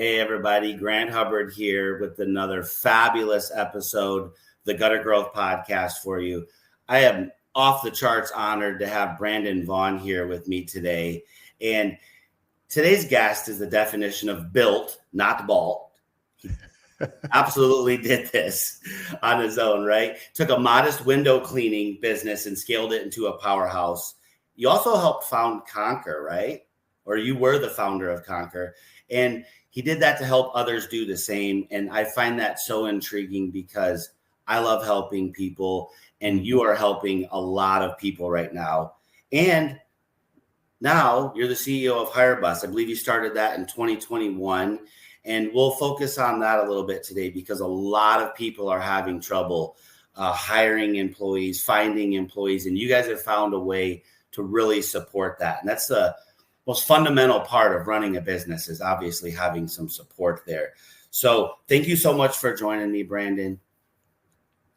Hey, everybody. Grant Hubbard here with another fabulous episode, the Gutter Growth Podcast for you. I am off the charts honored to have Brandon Vaughn here with me today. And today's guest is the definition of built, not bald. He absolutely did this on his own, right? Took a modest window cleaning business and scaled it into a powerhouse. You also helped found Conquer, right? Or you were the founder of Conquer. And he did that to help others do the same. And I find that so intriguing because I love helping people, and you are helping a lot of people right now. And now you're the CEO of HireBus. I believe you started that in 2021. And we'll focus on that a little bit today because a lot of people are having trouble hiring employees, finding employees. And you guys have found a way to really support that. And that's the most fundamental part of running a business, is obviously having some support there. So thank you so much for joining me, Brandon.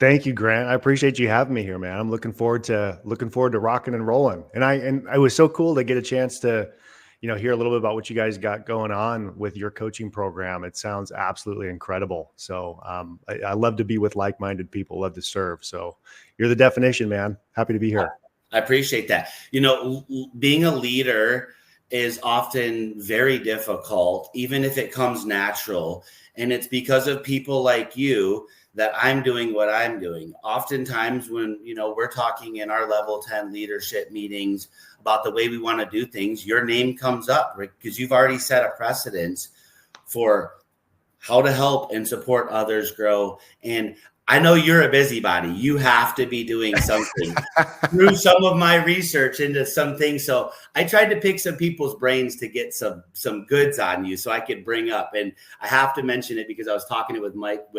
Thank you, Grant. I appreciate you having me here, man. I'm looking forward to rocking and rolling. And I was so cool to get a chance to, hear a little bit about what you guys got going on with your coaching program. It sounds absolutely incredible. So I love to be with like-minded people, love to serve. So you're the definition, man. Happy to be here. I appreciate that. Being a leader is often very difficult, even if it comes natural. And it's because of people like you that I'm doing what I'm doing. Oftentimes when, we're talking in our level 10 leadership meetings about the way we want to do things, your name comes up, right? Because you've already set a precedence for how to help and support others grow. And I know you're a busybody. You have to be doing something. Through some of my research into some things. So I tried to pick some people's brains to get some goods on you so I could bring up. And I have to mention it because I was talking with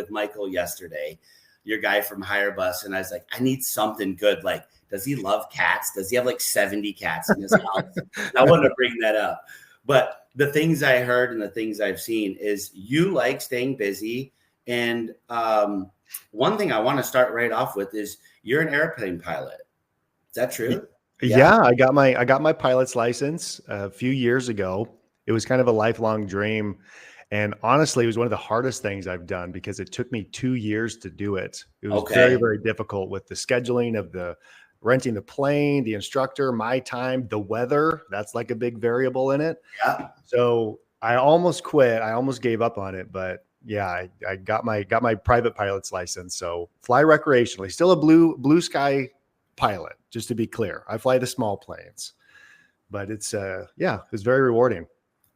Michael yesterday, your guy from HireBus. And I was like, I need something good. Like, does he love cats? Does he have like 70 cats in his house? I wanted to bring that up. But the things I heard and the things I've seen is you like staying busy. And one thing I want to start right off with is you're an airplane pilot. Is that true? Yeah, I got my pilot's license a few years ago. It was kind of a lifelong dream. And honestly, it was one of the hardest things I've done because it took me 2 years to do it. It was very, very difficult with the scheduling of the renting the plane, the instructor, my time, the weather. That's like a big variable in it. Yeah. So I almost quit. I almost gave up on it, but yeah, I got my private pilot's license. So fly recreationally, still a blue sky pilot, just to be clear. I fly the small planes, but it's very rewarding.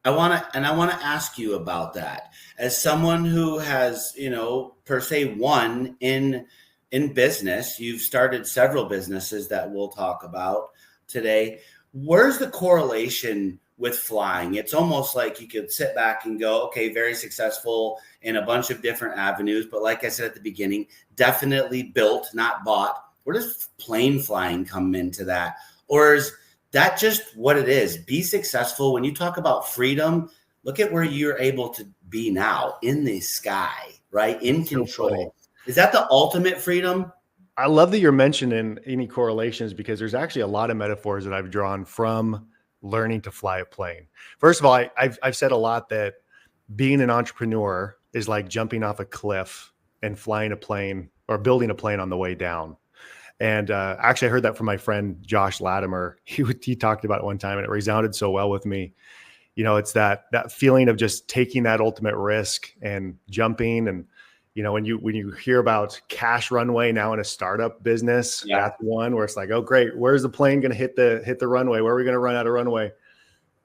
I want to ask you about that. As someone who has, per se won in business, you've started several businesses that we'll talk about today. Where's the correlation with flying? It's almost like you could sit back and go, okay, very successful in a bunch of different avenues. But like I said at the beginning, definitely built, not bought. Where does plane flying come into that? Or is that just what it is? Be successful. When you talk about freedom, look at where you're able to be now in the sky, right? In control. Is that the ultimate freedom? I love that you're mentioning any correlations because there's actually a lot of metaphors that I've drawn from learning to fly a plane. First of all, I've said a lot that being an entrepreneur is like jumping off a cliff and flying a plane or building a plane on the way down. And actually, I heard that from my friend Josh Latimer. He talked about it one time, and it resounded so well with me. It's that feeling of just taking that ultimate risk and jumping. And when you hear about cash runway now in a startup business, that's one where it's like, oh great, where's the plane going to hit the runway? Where are we going to run out of runway?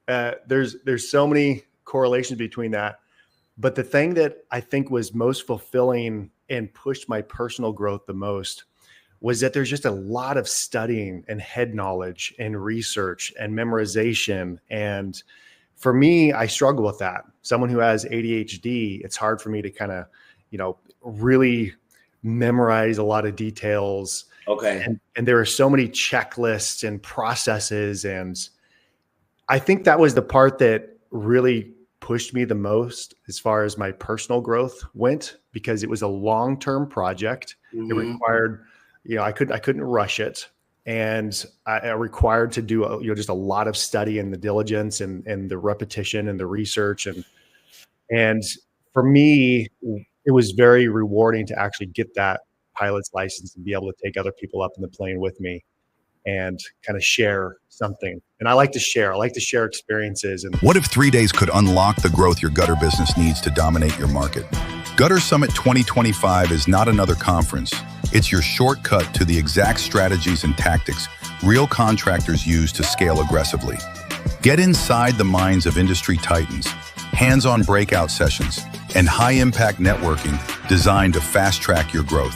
There's so many correlations between that. But the thing that I think was most fulfilling and pushed my personal growth the most was that there's just a lot of studying and head knowledge and research and memorization. And for me, I struggle with that. Someone who has ADHD, it's hard for me to kind of, really memorize a lot of details. Okay. And there are so many checklists and processes. And I think that was the part that really pushed me the most as far as my personal growth went, because it was a long-term project. Mm-hmm. It required, I couldn't rush it. And I required to do, just a lot of study and the diligence and the repetition and the research. And And for me, it was very rewarding to actually get that pilot's license and be able to take other people up in the plane with me and kind of share something. And I like to share. I like to share experiences. And what if 3 days could unlock the growth your gutter business needs to dominate your market? Gutter Summit 2025 is not another conference. It's your shortcut to the exact strategies and tactics real contractors use to scale aggressively. Get inside the minds of industry titans, hands-on breakout sessions, and high-impact networking designed to fast-track your growth.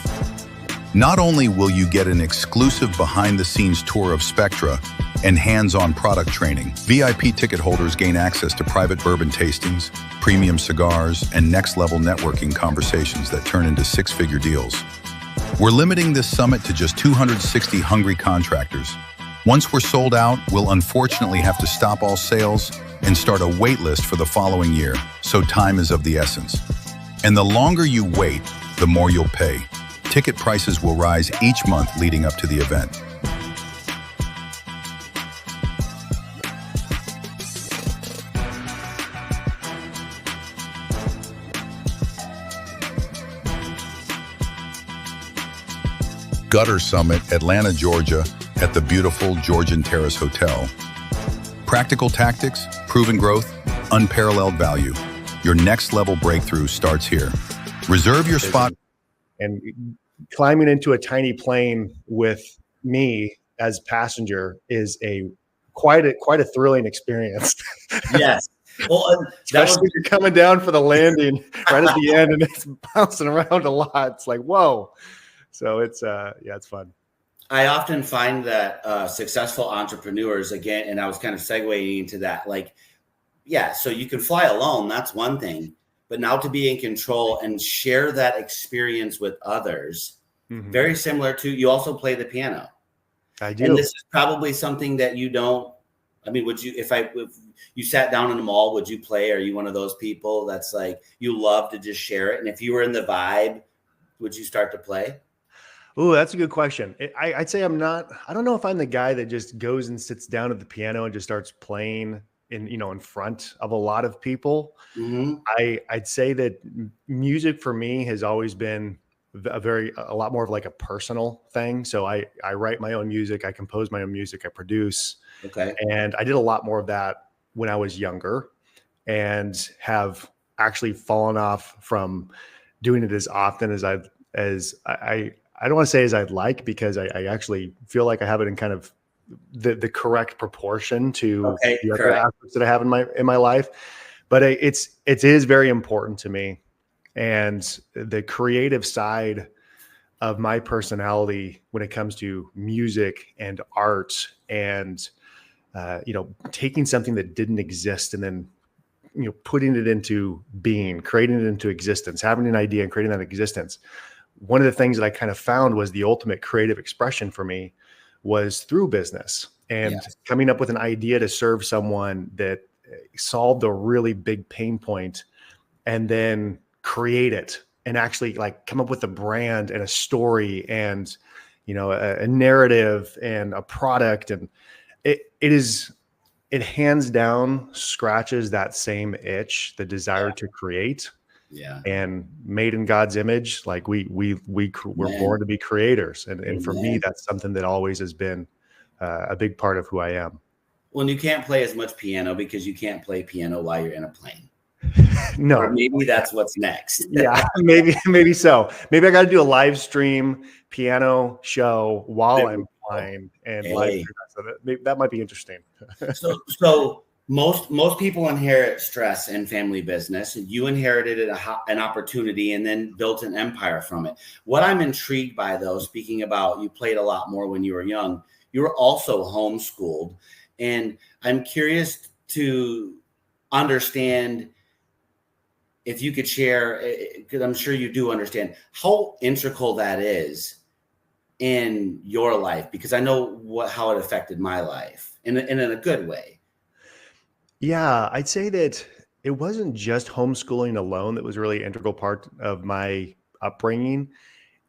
Not only will you get an exclusive behind-the-scenes tour of Spectra and hands-on product training, VIP ticket holders gain access to private bourbon tastings, premium cigars, and next-level networking conversations that turn into six-figure deals. We're limiting this summit to just 260 hungry contractors. Once we're sold out, we'll unfortunately have to stop all sales and start a wait list for the following year, so time is of the essence. And the longer you wait, the more you'll pay. Ticket prices will rise each month leading up to the event. Gutter Summit, Atlanta, Georgia, at the beautiful Georgian Terrace Hotel. Practical tactics, proven growth, unparalleled value. Your next level breakthrough starts here. Reserve your spot. And climbing into a tiny plane with me as passenger is quite a thrilling experience. Yes. Well, especially if you're coming down for the landing right at the end and it's bouncing around a lot. It's like, whoa. So it's it's fun. I often find that successful entrepreneurs, again, and I was kind of segueing into that, like, yeah, so you can fly alone, that's one thing, but now to be in control and share that experience with others, very similar to, you also play the piano. I do. And this is probably something that you don't, I mean, would you, if you sat down in the mall, would you play? Are you one of those people that's like, you love to just share it? And if you were in the vibe, would you start to play? Oh, that's a good question. I'd say I'm not. I don't know if I'm the guy that just goes and sits down at the piano and just starts playing in front of a lot of people. I'd say that music for me has always been a lot more of like a personal thing. So I write my own music, I compose my own music, I produce. Okay. And I did a lot more of that when I was younger, and have actually fallen off from doing it as often as I don't want to say as I'd like, because I actually feel like I have it in kind of the correct proportion to the other aspects that I have in my life. But it is very important to me. And the creative side of my personality when it comes to music and art and, taking something that didn't exist and then, putting it into being, creating it into existence, having an idea and creating that existence. One of the things that I kind of found was the ultimate creative expression for me was through business and coming up with an idea to serve someone that solved a really big pain point, and then create it and actually like come up with a brand and a story and, a narrative and a product. And it hands down scratches that same itch, the desire to create. Yeah. And made in God's image, like we're born to be creators. And for me, that's something that always has been a big part of who I am. Well, you can't play as much piano because you can't play piano while you're in a plane. No. Or maybe that's what's next. Yeah, maybe so. Maybe I got to do a live stream piano show while I'm flying and live stream. So that might be interesting. So most people inherit stress in family business. You inherited an opportunity and then built an empire from it. What I'm intrigued by, though, speaking about you played a lot more when you were young, you were also homeschooled. And I'm curious to understand if you could share, because I'm sure you do understand, how integral that is in your life, because I know how it affected my life and in a good way. Yeah, I'd say that it wasn't just homeschooling alone that was really an integral part of my upbringing.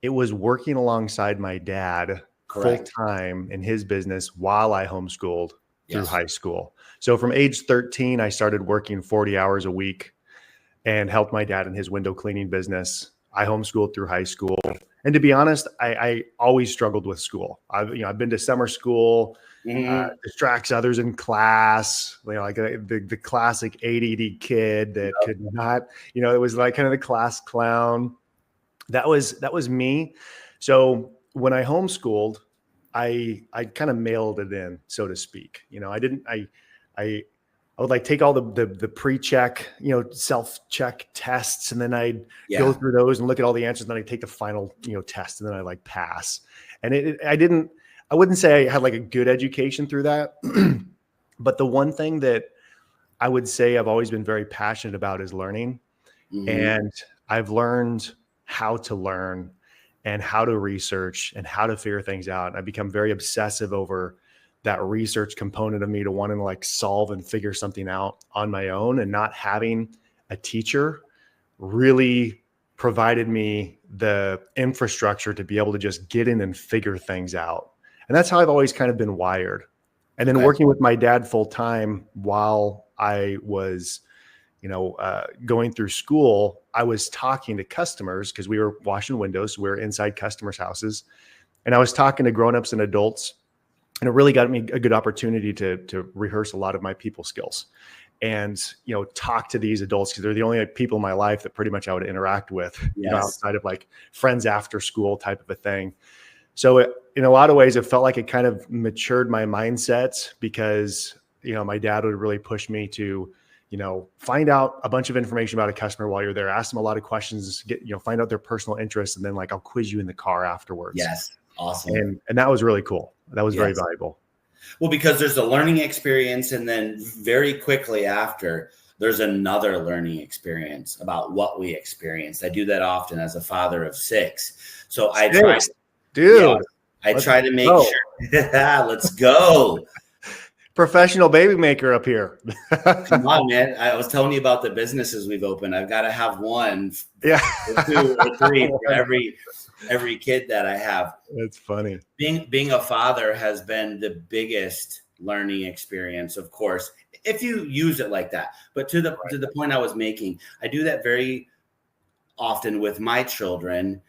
It was working alongside my dad full time in his business while I homeschooled through high school. So from age 13, I started working 40 hours a week and helped my dad in his window cleaning business. I homeschooled through high school. And to be honest, I always struggled with school. I've been to summer school, distracts others in class, like the classic ADD kid that could not, it was like kind of the class clown. That was me. So when I homeschooled, I kind of mailed it in, so to speak. I would like take all the pre-check, self-check tests, and then I'd go through those and look at all the answers. And then I'd take the final, test, and then I like pass. And I wouldn't say I had like a good education through that. But the one thing that I would say I've always been very passionate about is learning. And I've learned how to learn and how to research and how to figure things out. And I've become very obsessive over that research component of me to wanting to like solve and figure something out on my own, and not having a teacher really provided me the infrastructure to be able to just get in and figure things out. And that's how I've always kind of been wired. And then working with my dad full time while I was, going through school, I was talking to customers because we were washing windows. So we were inside customers' houses, and I was talking to grownups and adults. And it really got me a good opportunity to rehearse a lot of my people skills and, talk to these adults, because they're the only people in my life that pretty much I would interact with, outside of like friends after school type of a thing. So in a lot of ways, it felt like it kind of matured my mindset, because, my dad would really push me to, find out a bunch of information about a customer while you're there, ask them a lot of questions, find out their personal interests, and then like I'll quiz you in the car afterwards. Yes. Awesome. And that was really cool. That was very valuable. Well, because there's a learning experience, and then very quickly after, there's another learning experience about what we experienced. I do that often as a father of 6. So I try to make sure. Let's go. Professional baby maker up here. Come on, man. I was telling you about the businesses we've opened. I've got to have one, or 2 or 3 for every kid that I have. That's funny. Being a father has been the biggest learning experience, of course, if you use it like that. But to the point I was making, I do that very often with my children,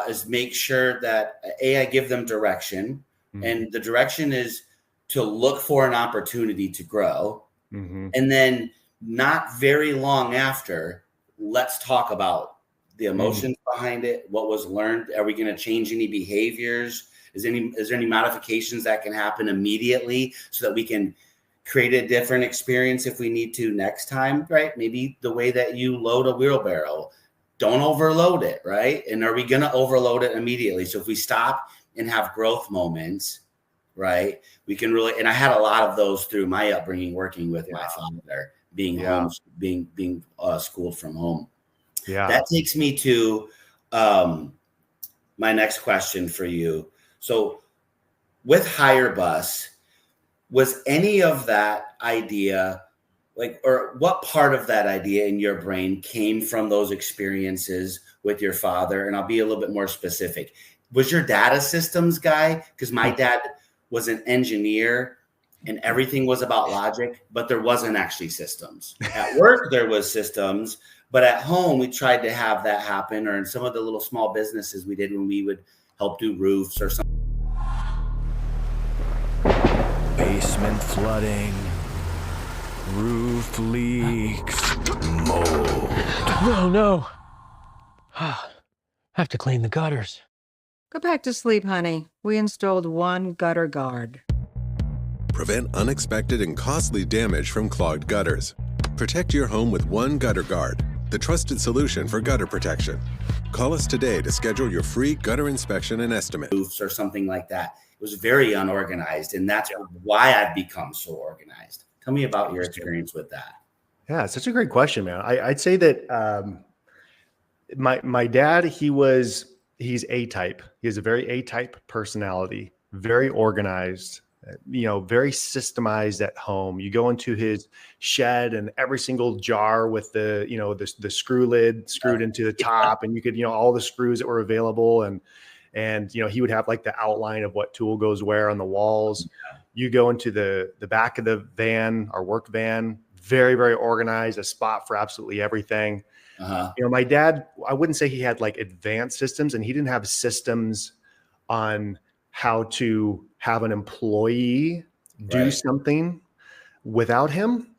is make sure that I give them direction, and the direction is to look for an opportunity to grow. And then not very long after, let's talk about the emotions behind it, what was learned. Are we going to change any behaviors? Is there any modifications that can happen immediately so that we can create a different experience if we need to next time, right? Maybe the way that you load a wheelbarrow, don't overload it, right? And are we going to overload it immediately? So if we stop and have growth moments, right, we can really, and I had a lot of those through my upbringing, working with my father, being home, being schooled from home. Yeah. That takes me to my next question for you. So with HireBus, was any of that idea, or what part of that idea in your brain came from those experiences with your father? And I'll be a little bit more specific. Was your dad a systems guy? Because my dad was an engineer and everything was about logic, but there wasn't actually systems. At work, there was systems, but at home, we tried to have that happen, or in some of the little small businesses we did when we would help do roofs or something. Basement flooding, roof leaks, mold. No. Have to clean the gutters. Go back to sleep, honey. We installed one gutter guard. Prevent unexpected and costly damage from clogged gutters. Protect your home with one gutter guard, the trusted solution for gutter protection. Call us today to schedule your free gutter inspection and estimate. Roofs or something like that. It was very unorganized, and that's why I've become so organized. Tell me about your experience with that. Yeah, it's such a great question, man. I'd say that my dad, he's A-type. He has a very A-type personality, very organized, very systemized at home. You go into his shed and every single jar with the screw lid screwed into the top, and you could, all the screws that were available, and he would have like the outline of what tool goes where on the walls. You go into the back of the van, our work van, very, very organized, a spot for absolutely everything. My dad, I wouldn't say he had like advanced systems, and he didn't have systems on how to have an employee do something without him.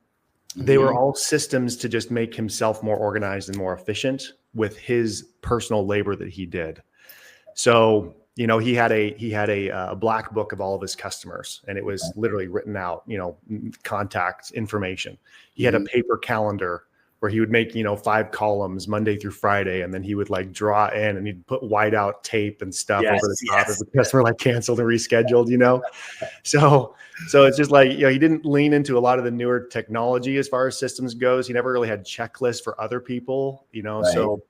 They were all systems to just make himself more organized and more efficient with his personal labor that he did. So, he had a black book of all of his customers, and it was literally written out, contact information. He had a paper calendar where he would make, 5 columns Monday through Friday. And then he would like draw in, and he'd put whiteout tape and stuff over the top if the customer like canceled and rescheduled, So it's just like, he didn't lean into a lot of the newer technology as far as systems goes. He never really had checklists for other people, So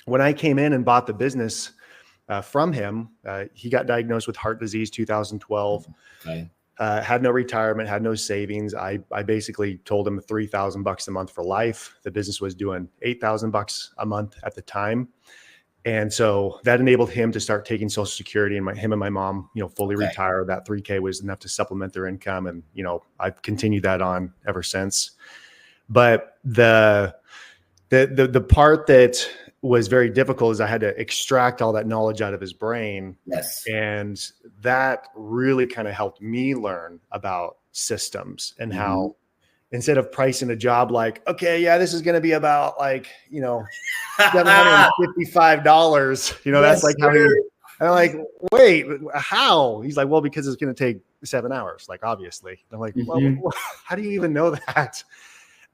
when I came in and bought the business from him, he got diagnosed with heart disease, 2012. Had no retirement, had no savings. I basically told him $3,000 a month for life. The business was doing $8,000 a month at the time. And so that enabled him to start taking Social Security, and him and my mom, fully retired. That $3K was enough to supplement their income. And, I've continued that on ever since. But the part that was very difficult is I had to extract all that knowledge out of his brain. And that really kind of helped me learn about systems and how, instead of pricing a job like, okay, yeah, this is going to be about like, $755, that's like how I'm like, wait, how? He's like, well, because it's going to take 7 hours, like, obviously. And I'm like, well, how do you even know that?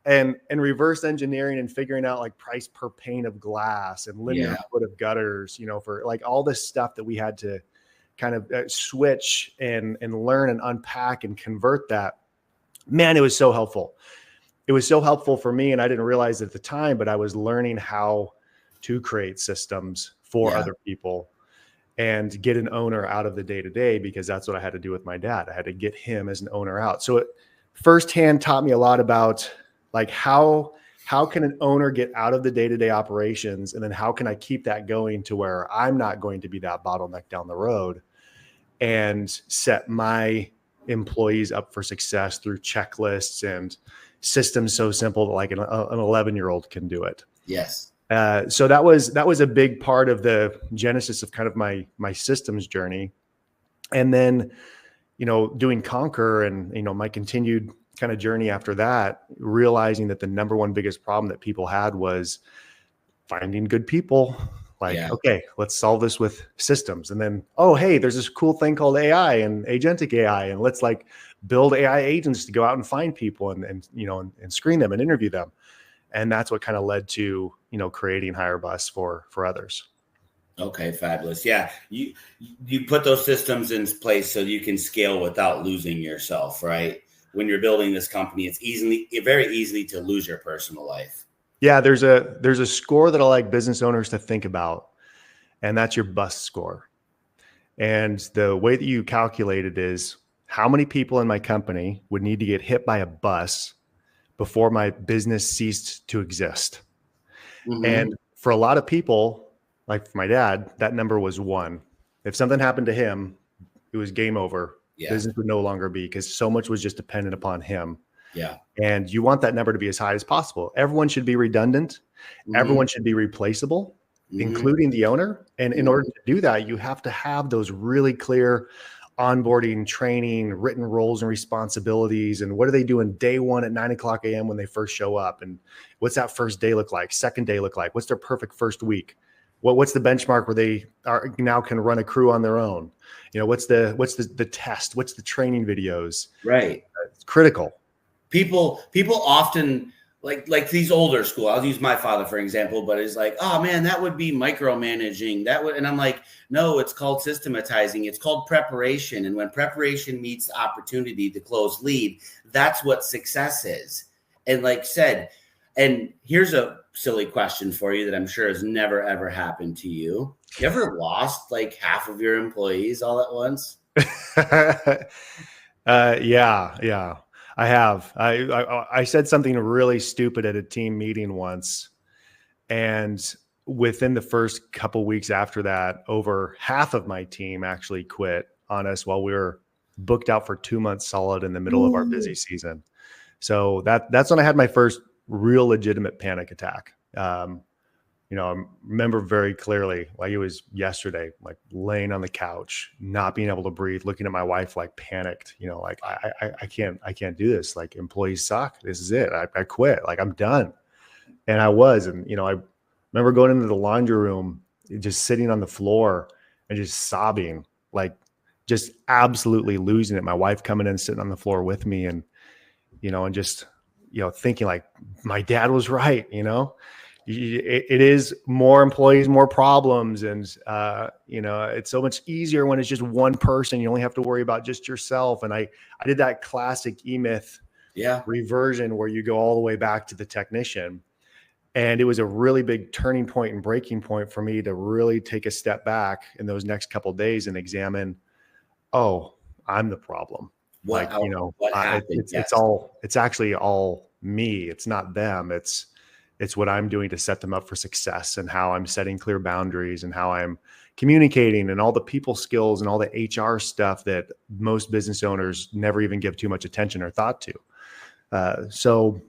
And reverse engineering and figuring out like price per pane of glass and linear foot of gutters, for like all this stuff that we had to kind of switch and learn and unpack and convert that. Man, it was so helpful. It was so helpful for me. And I didn't realize it at the time, but I was learning how to create systems for other people and get an owner out of the day-to-day, because that's what I had to do with my dad. I had to get him as an owner out. So it firsthand taught me a lot about like how can an owner get out of the day-to-day operations, and then how can I keep that going to where I'm not going to be that bottleneck down the road, and set my employees up for success through checklists and systems so simple that like an 11-year-old can do it. So that was a big part of the genesis of kind of my systems journey. And then, doing Conquer and, my continued kind of journey after that, realizing that the number one biggest problem that people had was finding good people. Like, okay, let's solve this with systems. And then, oh, hey, there's this cool thing called AI and agentic AI. And let's like build AI agents to go out and find people and screen them and interview them. And that's what kind of led to, creating HireBus for others. Okay, fabulous. Yeah. You put those systems in place so you can scale without losing yourself, right? When you're building this company, it's very easy to lose your personal life. Yeah, there's a score that I like business owners to think about, and that's your bus score. And the way that you calculate it is how many people in my company would need to get hit by a bus before my business ceased to exist. And for a lot of people, like for my dad, that number was 1. If something happened to him, it was game over. Business would no longer be, because so much was just dependent upon him. And you want that number to be as high as possible. Everyone should be redundant. Everyone should be replaceable, including the owner. And in order to do that, you have to have those really clear onboarding, training, written roles and responsibilities. And what are they doing day one at 9:00 a.m. when they first show up? And what's that first day look like? Second day look like? What's their perfect first week? What's the benchmark where they are now can run a crew on their own? What's the test? What's the training videos? Right. It's critical. People often like these older school. I'll use my father for example, but it's like, oh man, that would be micromanaging. And I'm like, no, it's called systematizing. It's called preparation. And when preparation meets opportunity to close lead, that's what success is. And like said, and here's a silly question for you that I'm sure has never, ever happened to you. You ever lost like half of your employees all at once? Yeah, I have. I said something really stupid at a team meeting once. And within the first couple weeks after that, over half of my team actually quit on us while we were booked out for 2 months solid in the middle of our busy season. So that's when I had my first real legitimate panic attack. I remember very clearly, like it was yesterday, like laying on the couch, not being able to breathe, looking at my wife, like panicked, like I can't do this. Like employees suck. This is it. I quit. Like I'm done. And I was, and I remember going into the laundry room, just sitting on the floor and just sobbing, like just absolutely losing it. My wife coming in and sitting on the floor with me, and and just thinking like my dad was right. It is more employees, more problems. And, it's so much easier when it's just one person. You only have to worry about just yourself. And I did that classic E-Myth reversion where you go all the way back to the technician. And it was a really big turning point and breaking point for me to really take a step back in those next couple of days and examine, oh, I'm the problem. What happened? It's actually all me. It's not them. It's what I'm doing to set them up for success, and how I'm setting clear boundaries, and how I'm communicating, and all the people skills and all the HR stuff that most business owners never even give too much attention or thought to. So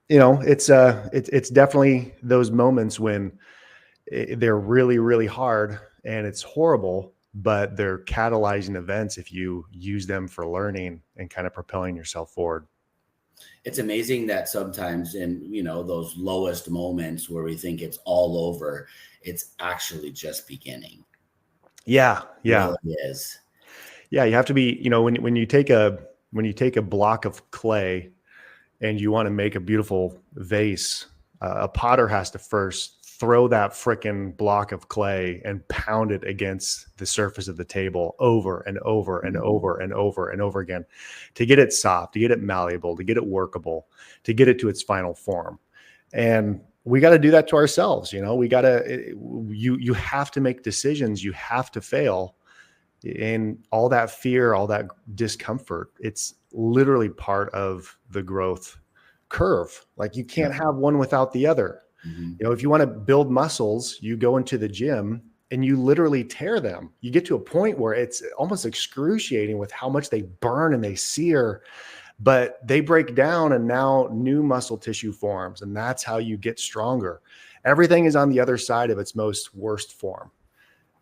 it's definitely those moments when they're really, really hard and it's horrible, but they're catalyzing events if you use them for learning and kind of propelling yourself forward. It's amazing that sometimes in, those lowest moments where we think it's all over, it's actually just beginning. Yeah. It really is. Yeah. You have to be, when you take a block of clay and you want to make a beautiful vase, a potter has to first throw that frickin' block of clay and pound it against the surface of the table over and over and over and over and over again to get it soft, to get it malleable, to get it workable, to get it to its final form. And we got to do that to ourselves. We got to, you have to make decisions. You have to fail. And all that fear, all that discomfort, it's literally part of the growth curve. Like you can't have one without the other. Mm-hmm. If you want to build muscles, you go into the gym and you literally tear them. You get to a point where it's almost excruciating with how much they burn and they sear, but they break down and now new muscle tissue forms. And that's how you get stronger. Everything is on the other side of its most worst form.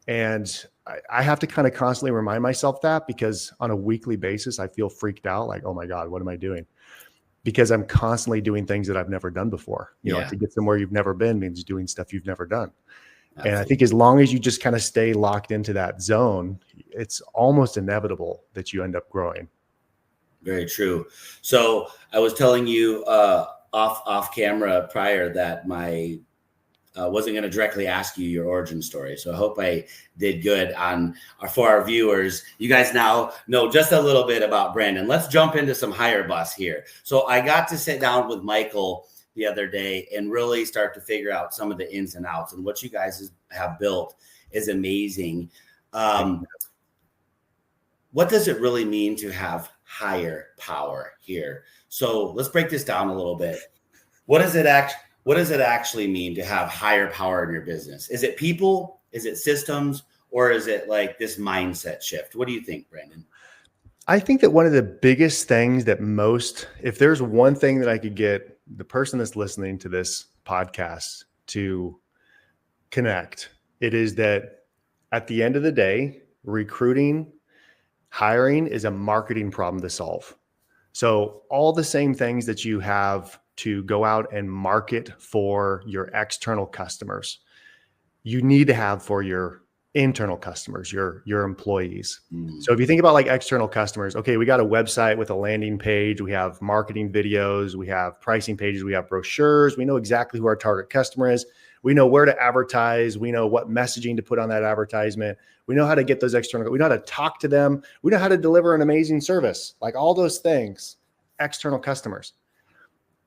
And I have to kind of constantly remind myself that, because on a weekly basis, I feel freaked out. Like, oh my God, what am I doing? Because I'm constantly doing things that I've never done before. To get somewhere you've never been means doing stuff you've never done. Absolutely. And I think as long as you just kind of stay locked into that zone, it's almost inevitable that you end up growing. Very true. So I was telling you off camera prior that wasn't going to directly ask you your origin story. So I hope I did good for our viewers. You guys now know just a little bit about Brandon. Let's jump into some HireBus here. So I got to sit down with Michael the other day and really start to figure out some of the ins and outs, and what you guys have built is amazing. What does it really mean to have hire power here? So let's break this down a little bit. What does it actually mean to have higher power in your business? Is it people? Is it systems? Or is it like this mindset shift? What do you think, Brandon? I think that one of the biggest things that if there's one thing that I could get the person that's listening to this podcast to connect, it is that at the end of the day, recruiting, hiring is a marketing problem to solve. So all the same things that you have to go out and market for your external customers, you need to have for your internal customers, your employees. So if you think about like external customers, okay, we got a website with a landing page, we have marketing videos, we have pricing pages, we have brochures, we know exactly who our target customer is. We know where to advertise. We know what messaging to put on that advertisement. We know how to get those external, we know how to talk to them. We know how to deliver an amazing service, like all those things, external customers.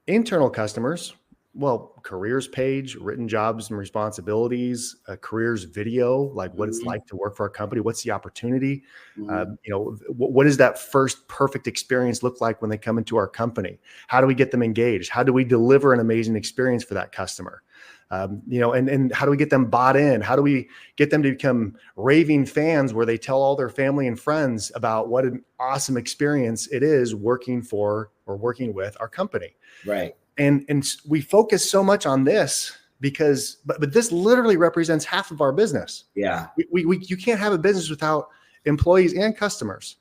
Internal customers, well, careers page, written jobs and responsibilities, a careers video, like what it's like to work for a company. What's the opportunity? What does that first perfect experience look like when they come into our company? How do we get them engaged? How do we deliver an amazing experience for that customer? And how do we get them bought in? How do we get them to become raving fans where they tell all their family and friends about what an awesome experience it is working for or working with our company? Right. And we focus so much on this because, but this literally represents half of our business. Yeah. You can't have a business without employees and customers.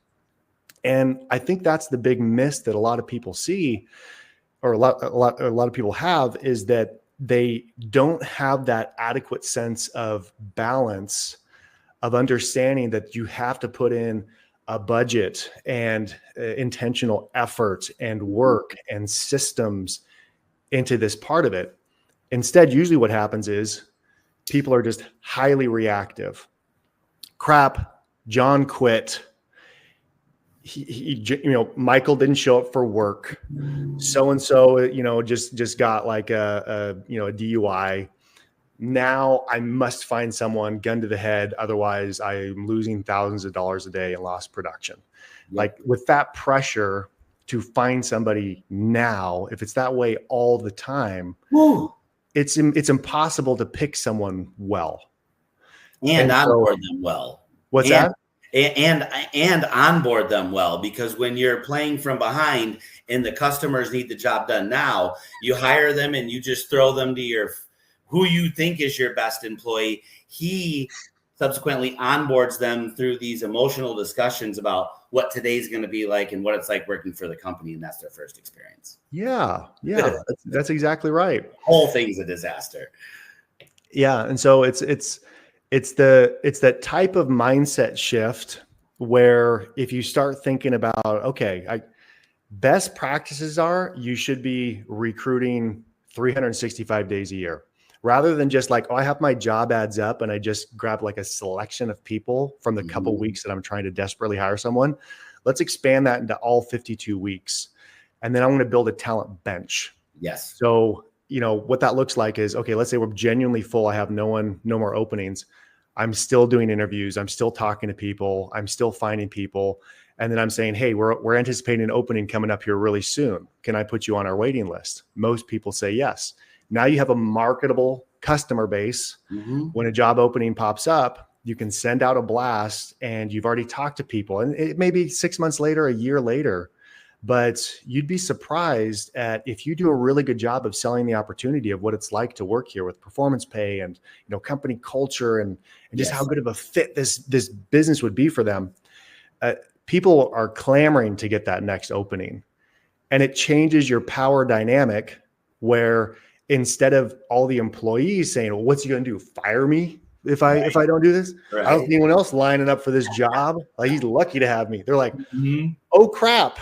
And I think that's the big miss that a lot of people see, or a lot of people have, is that they don't have that adequate sense of balance, of understanding that you have to put in a budget and intentional effort and work and systems into this part of it. Instead, usually what happens is people are just highly reactive. Crap, John quit. Michael didn't show up for work. So-and-so, just got like a DUI. Now I must find someone, gun to the head. Otherwise I'm losing thousands of dollars a day in lost production. Yep. Like with that pressure to find somebody now, if it's that way all the time, it's impossible to pick someone well. And onboard them well. What's that? And onboard them well, because when you're playing from behind and the customers need the job done now, you hire them and you just throw them to who you think is your best employee. He subsequently onboards them through these emotional discussions about what today's going to be like and what it's like working for the company. And that's their first experience. Yeah. That's exactly right. Whole thing's a disaster. Yeah. And so it's that type of mindset shift where if you start thinking about, okay, best practices are you should be recruiting 365 days a year, rather than just like, I have my job ads up and I just grab like a selection of people from the couple weeks that I'm trying to desperately hire someone. Let's expand that into all 52 weeks. And then I'm going to build a talent bench. Yes. So, what that looks like is, okay, let's say we're genuinely full. I have no more openings. I'm still doing interviews. I'm still talking to people. I'm still finding people. And then I'm saying, hey, we're anticipating an opening coming up here really soon. Can I put you on our waiting list? Most people say yes. Now you have a marketable customer base. Mm-hmm. When a job opening pops up, you can send out a blast and you've already talked to people. And it may be 6 months later, a year later, but you'd be surprised at if you do a really good job of selling the opportunity of what it's like to work here with performance pay and company culture and just how good of a fit this business would be for them. People are clamoring to get that next opening, and it changes your power dynamic where instead of all the employees saying, well, what's he going to do? Fire me if I don't do this? Right. I don't see anyone else lining up for this job. Like, he's lucky to have me. They're like, oh crap,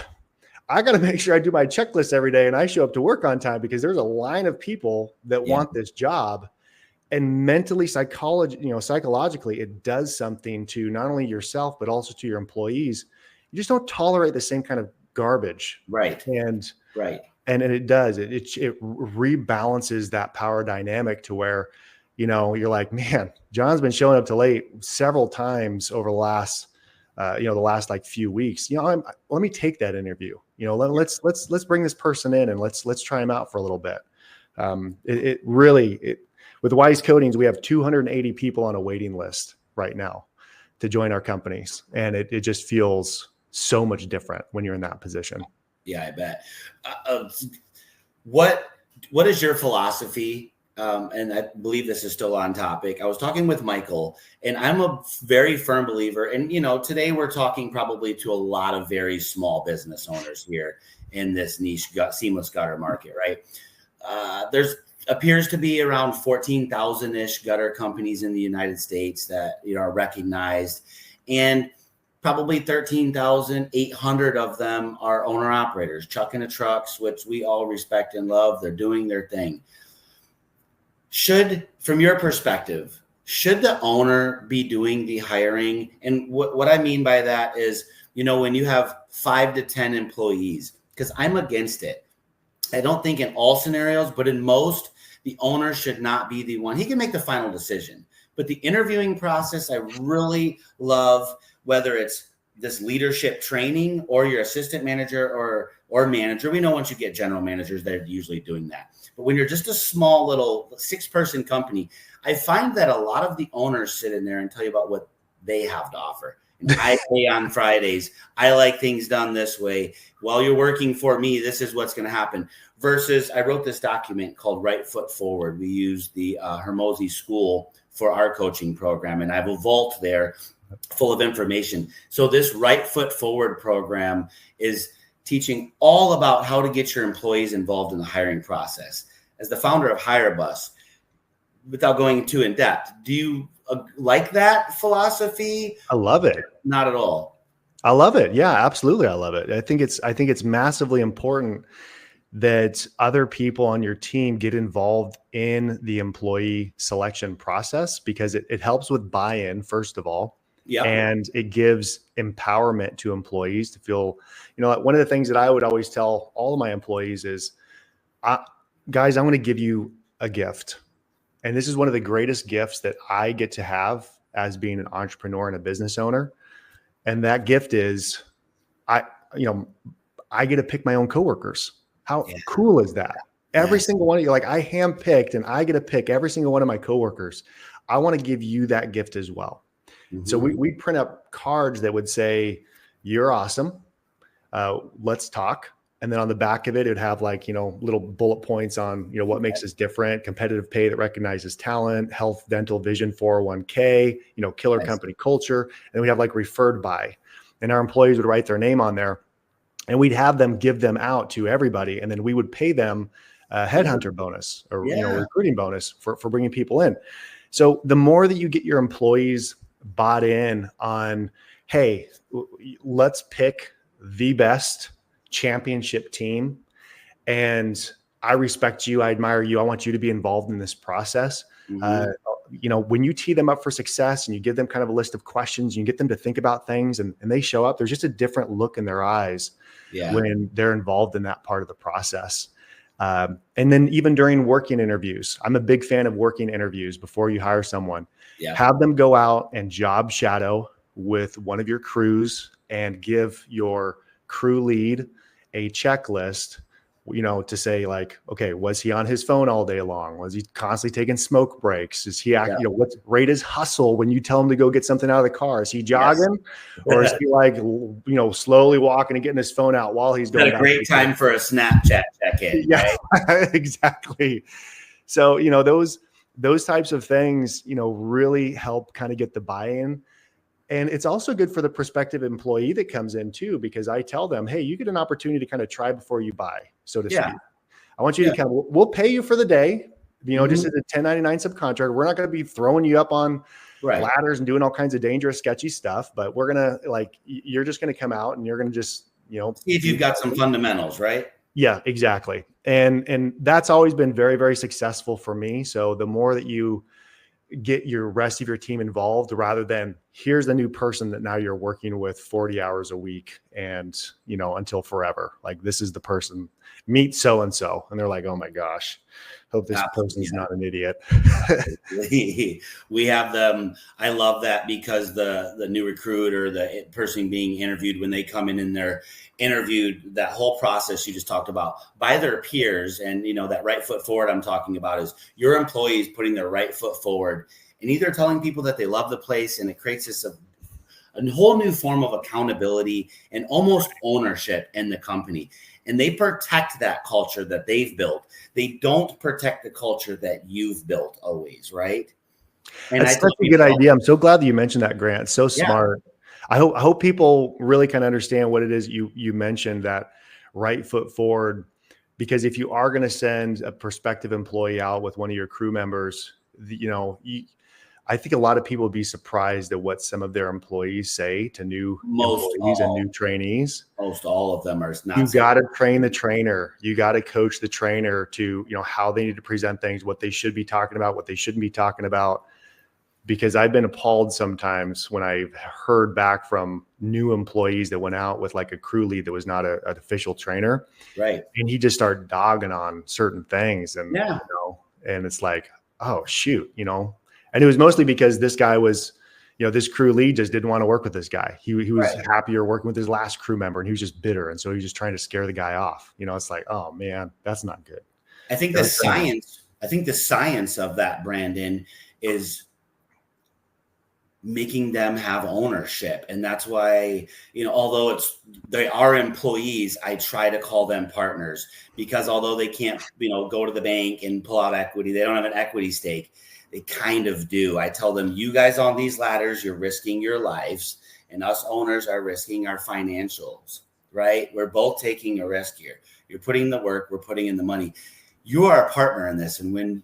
I got to make sure I do my checklist every day and I show up to work on time, because there's a line of people that want this job. And mentally, psychologically, it does something to not only yourself, but also to your employees. You just don't tolerate the same kind of garbage. Right. And it does. It rebalances that power dynamic to where, you're like, man, John's been showing up to late several times over the last like few weeks. Let me take that interview. Let's bring this person in and let's try him out for a little bit. With Wise Coatings, we have 280 people on a waiting list right now to join our companies. And it just feels so much different when you're in that position. Yeah, I bet. What is your philosophy? And I believe this is still on topic. I was talking with Michael, and I'm a very firm believer. And, today we're talking probably to a lot of very small business owners here in this niche seamless gutter market, right? There's appears to be around 14,000-ish gutter companies in the United States that are recognized, and probably 13,800 of them are owner operators, trucking the trucks, which we all respect and love. They're doing their thing. From your perspective, should the owner be doing the hiring? And what I mean by that is, when you have 5 to 10 employees, because I'm against it. I don't think in all scenarios, but in most, the owner should not be the one. He can make the final decision, but the interviewing process, I really love, whether it's this leadership training, or your assistant manager or manager. We know once you get general managers, they're usually doing that. But when you're just a small little 6-person company, I find that a lot of the owners sit in there and tell you about what they have to offer. I pay on Fridays. I like things done this way. While you're working for me, this is what's going to happen. Versus, I wrote this document called Right Foot Forward. We use the Hermosi School for our coaching program, and I have a vault there full of information. So this Right Foot Forward program is teaching all about how to get your employees involved in the hiring process. As the founder of HireBus, without going too in depth, do you like that philosophy? I love it. Not at all. I love it. Yeah, absolutely. I love it. I think it's massively important that other people on your team get involved in the employee selection process, because it helps with buy-in, first of all. Yeah. And it gives empowerment to employees to feel, one of the things that I would always tell all of my employees is, guys, I'm going to give you a gift. And this is one of the greatest gifts that I get to have as being an entrepreneur and a business owner. And that gift is I get to pick my own coworkers. How cool is that? Every single one of you, like, I handpicked, and I get to pick every single one of my coworkers. I want to give you that gift as well. Mm-hmm. So we print up cards that would say, "You're awesome. Let's talk." And then on the back of it, it would have little bullet points on, what makes us different: competitive pay that recognizes talent, health, dental, vision, 401k, killer company culture. And we'd have referred by, and our employees would write their name on there, and we'd have them give them out to everybody. And then we would pay them a headhunter bonus or, recruiting bonus for bringing people in. So the more that you get your employees bought in on, hey, let's pick the best championship team, and I respect you, I admire you, I want you to be involved in this process. Mm-hmm. When you tee them up for success and you give them kind of a list of questions and you get them to think about things, and they show up, there's just a different look in their eyes when they're involved in that part of the process. And then even during working interviews, I'm a big fan of working interviews before you hire someone. Have them go out and job shadow with one of your crews and give your crew lead a checklist, to say okay, was he on his phone all day long? Was he constantly taking smoke breaks? Is he, what's rate his hustle when you tell him to go get something out of the car? Is he jogging or is he slowly walking and getting his phone out while he's going? Got a great time for a Snapchat check-in. Yeah, right? Exactly. So, those types of things, really help kind of get the buy-in. And it's also good for the prospective employee that comes in too, because I tell them, hey, you get an opportunity to kind of try before you buy, so to speak. I want you to we'll pay you for the day, just as a 1099 subcontractor. We're not going to be throwing you up on ladders and doing all kinds of dangerous, sketchy stuff, but we're going to you're just going to come out and you're going to just, see if you've got some fundamentals, right? Yeah, exactly. And that's always been very, very successful for me. So the more that you get your rest of your team involved, rather than here's the new person that now you're working with 40 hours a week and, until forever, this is the person, meet so-and-so. And they're like, oh my gosh, hope this person's not an idiot. We have them. I love that, because the new recruit or the person being interviewed, when they come in and they're interviewed, that whole process you just talked about, by their peers. And, that right foot forward I'm talking about is your employees putting their right foot forward and either telling people that they love the place, and it creates this a whole new form of accountability and almost ownership in the company. And they protect that culture that they've built. They don't protect the culture that you've built always, right? And that's such a good idea. I'm so glad that you mentioned that, Grant. It's so smart. I hope people really kind of understand what it is you mentioned, that right foot forward, because if you are going to send a prospective employee out with one of your crew members, I think a lot of people would be surprised at what some of their employees say to new employees and new trainees. Most all of them are not. You got to train the trainer. You got to coach the trainer to, how they need to present things, what they should be talking about, what they shouldn't be talking about. Because I've been appalled sometimes when I've heard back from new employees that went out with a crew lead that was not an official trainer. Right. And he just started dogging on certain things. And, and it's like, oh, shoot, And it was mostly because this guy was, this crew lead just didn't want to work with this guy. He was Right. happier working with his last crew member, and he was just bitter. And so he was just trying to scare the guy off. It's like, oh man, that's not good. I think the science of that, Brandon, is making them have ownership. And that's why, although they are employees, I try to call them partners, because although they can't, go to the bank and pull out equity, they don't have an equity stake. They kind of do. I tell them, you guys on these ladders, you're risking your lives, and us owners are risking our financials, right? We're both taking a risk here. You're putting in the work, we're putting in the money. You are a partner in this. And when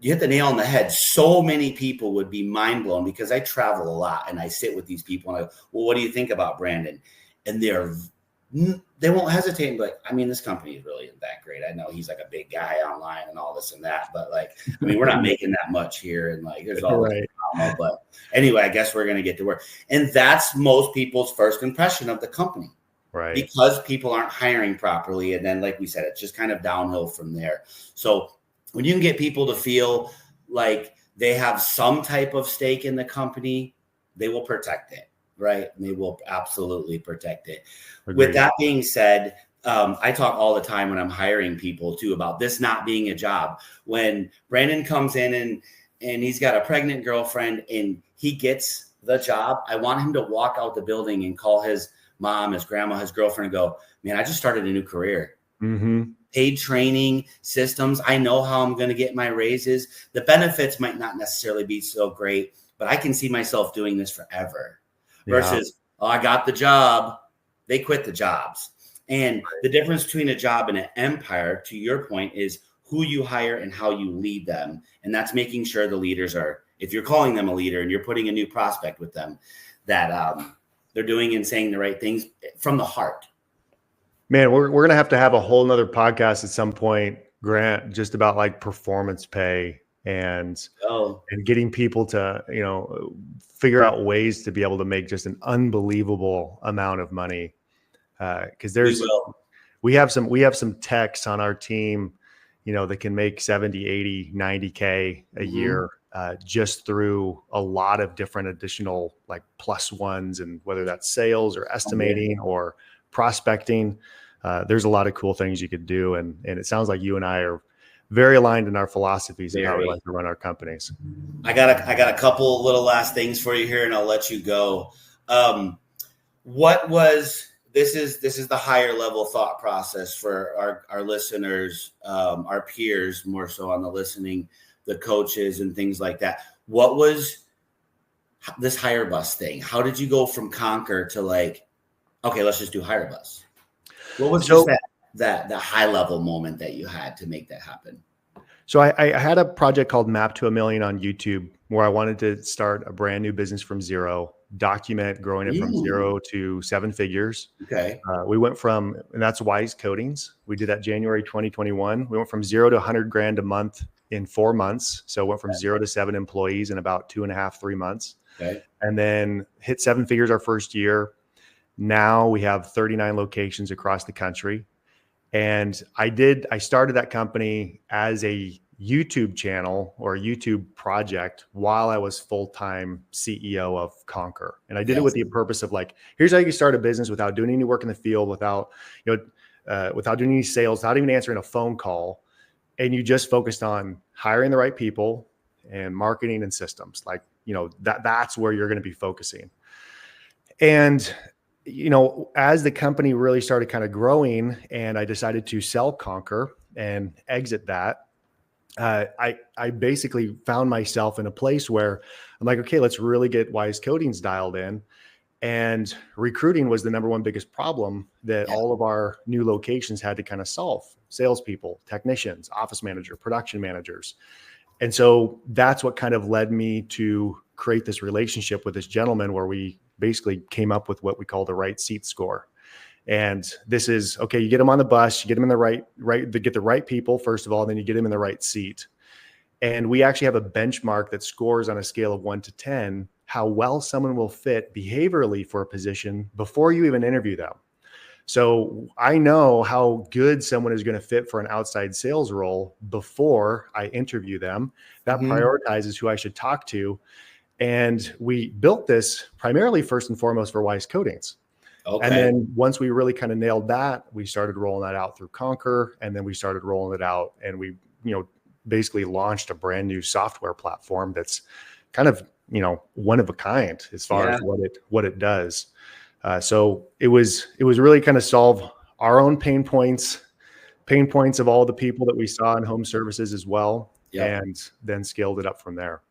you hit the nail on the head, so many people would be mind blown, because I travel a lot and I sit with these people and I go, well, what do you think about Brandon? And they won't hesitate and be like, I mean, this company really isn't that great. I know he's like a big guy online and all this and that, but we're not making that much here. And there's all this drama. But anyway, I guess we're going to get to work. And that's most people's first impression of the company. Right. Because people aren't hiring properly. And then, like we said, it's just kind of downhill from there. So when you can get people to feel like they have some type of stake in the company, they will protect it, right? And they will absolutely protect it. Agreed. With that being said, I talk all the time when I'm hiring people too about this not being a job. When Brandon comes in and he's got a pregnant girlfriend and he gets the job, I want him to walk out the building and call his mom, his grandma, his girlfriend, and go, man, I just started a new career. Mm-hmm. Paid training systems. I know how I'm going to get my raises. The benefits might not necessarily be so great, but I can see myself doing this forever. Versus, I got the job. They quit the jobs. And the difference between a job and an empire, to your point, is who you hire and how you lead them. And that's making sure the leaders are, if you're calling them a leader and you're putting a new prospect with them, that they're doing and saying the right things from the heart. Man, we're going to have a whole nother podcast at some point, Grant, just about performance pay and getting people to, figure out ways to be able to make just an unbelievable amount of money. Because we have some techs on our team, that can make 70, 80, 90K a year just through a lot of different additional plus ones, and whether that's sales or estimating or prospecting. There's a lot of cool things you could do. And it sounds like you and I are very aligned in our philosophies and how we like to run our companies. I got a couple little last things for you here, and I'll let you go. This is the higher level thought process for our listeners, our peers, more so on the listening, the coaches and things like that. What was this HireBus thing? How did you go from Conquer to okay, let's just do HireBus? What was that high level moment that you had to make that happen? So I had a project called Map to a Million on YouTube, where I wanted to start a brand new business from zero, document growing it from 0 to 7 figures. Okay. We went from, and that's Wise Coatings. We did that January 2021. We went from 0 to 100 grand a month in 4 months. So went from 0 to 7 employees in about 2.5, 3 months. Okay. And then hit 7 figures our first year. Now we have 39 locations across the country. And I started that company as a YouTube channel or a YouTube project while I was full-time CEO of Conquer. And I did it with the purpose of here's how you start a business without doing any work in the field, without doing any sales, without even answering a phone call. And you just focused on hiring the right people and marketing and systems. That's where you're going to be focusing. And as the company really started kind of growing and I decided to sell Conquer and exit that, I basically found myself in a place where I'm like, okay, let's really get Wise Coatings dialed in. And recruiting was the number one biggest problem that all of our new locations had to kind of solve. Salespeople, technicians, office manager, production managers. And so that's what kind of led me to create this relationship with this gentleman where we basically came up with what we call the right seat score. And this is, okay, you get them on the bus, you get them in the get the right people, first of all, and then you get them in the right seat. And we actually have a benchmark that scores on a scale of 1 to 10, how well someone will fit behaviorally for a position before you even interview them. So I know how good someone is going to fit for an outside sales role before I interview them. That prioritizes who I should talk to. And we built this primarily first and foremost for Weiss Coatings. Okay. And then once we really kind of nailed that, we started rolling that out through Conquer, and then we started rolling it out, and we, basically launched a brand new software platform that's kind of, one of a kind as far as what it does. So it was really kind of solve our own pain points of all the people that we saw in home services as well, and then scaled it up from there.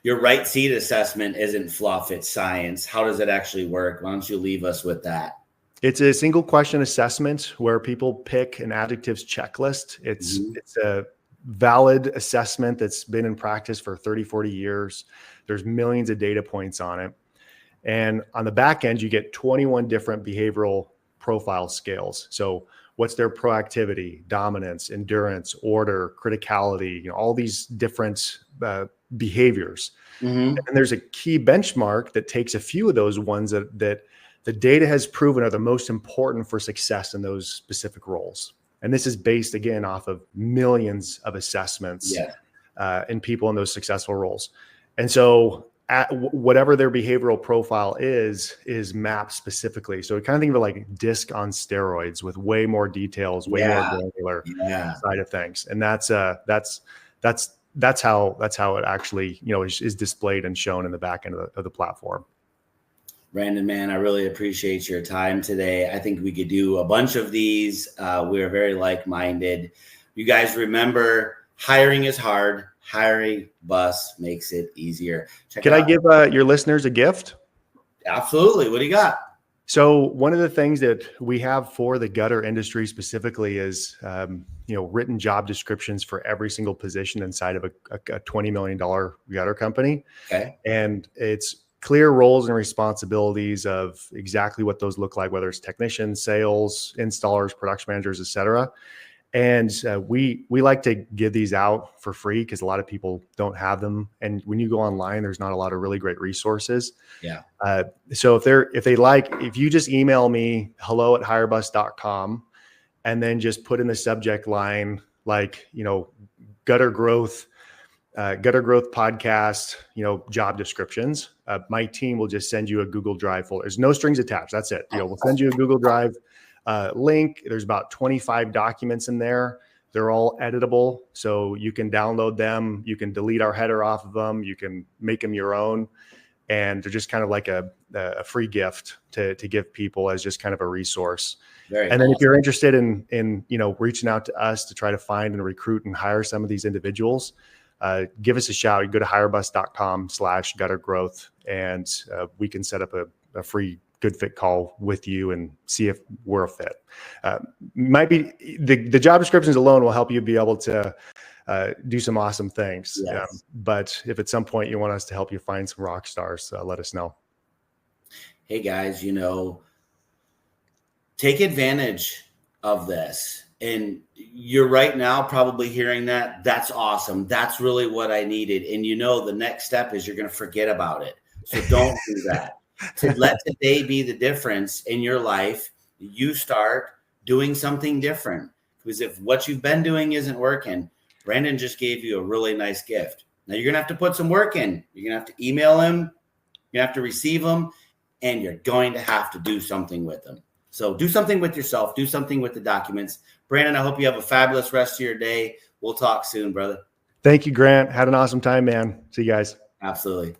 Your right seat assessment isn't fluff, it's science. How does it actually work? Why don't you leave us with that? It's a single question assessment where people pick an adjectives checklist. It's a valid assessment that's been in practice for 30, 40 years. There's millions of data points on it. And on the back end, you get 21 different behavioral profile scales. So what's their proactivity, dominance, endurance, order, criticality, all these different behaviors. And there's a key benchmark that takes a few of those ones that the data has proven are the most important for success in those specific roles. And this is based, again, off of millions of assessments in people in those successful roles. And so whatever their behavioral profile is mapped specifically. So kind of think of it like DISC on steroids with way more details, way more granular side of things. And that's how it actually, is displayed and shown in the back end of the platform. Brandon, man, I really appreciate your time today. I think we could do a bunch of these. We're very like-minded. You guys remember, hiring is hard. HireBus makes it easier. Can I give your listeners a gift? Absolutely. What do you got? So one of the things that we have for the gutter industry specifically is, written job descriptions for every single position inside of a $20 million gutter company. Okay. And it's clear roles and responsibilities of exactly what those look like, whether it's technicians, sales, installers, production managers, et cetera. And we like to give these out for free because a lot of people don't have them. And when you go online, there's not a lot of really great resources. Yeah. So if you just email me hello@hirebus.com and then just put in the subject line, gutter growth podcast, job descriptions, my team will just send you a Google Drive folder. There's no strings attached. That's it. We'll send you a Google Drive link. There's about 25 documents in there. They're all editable, so you can download them. You can delete our header off of them. You can make them your own, and they're just kind of like a free gift to give people as just kind of a resource. And then if you're interested in reaching out to us to try to find and recruit and hire some of these individuals, give us a shout. You go to hirebus.com/guttergrowth, and we can set up a free good fit call with you and see if we're a fit. Might be the job descriptions alone will help you be able to do some awesome things. Yes. But if at some point you want us to help you find some rock stars, let us know. Hey guys, take advantage of this. And you're right now probably hearing that. That's awesome. That's really what I needed. And the next step is you're going to forget about it. So don't do that. To let today be the difference in your life, you start doing something different. Because if what you've been doing isn't working, Brandon just gave you a really nice gift. Now you're going to have to put some work in. You're going to have to email him. You're going to have to receive them. And you're going to have to do something with them. So do something with yourself. Do something with the documents. Brandon, I hope you have a fabulous rest of your day. We'll talk soon, brother. Thank you, Grant. Had an awesome time, man. See you guys. Absolutely.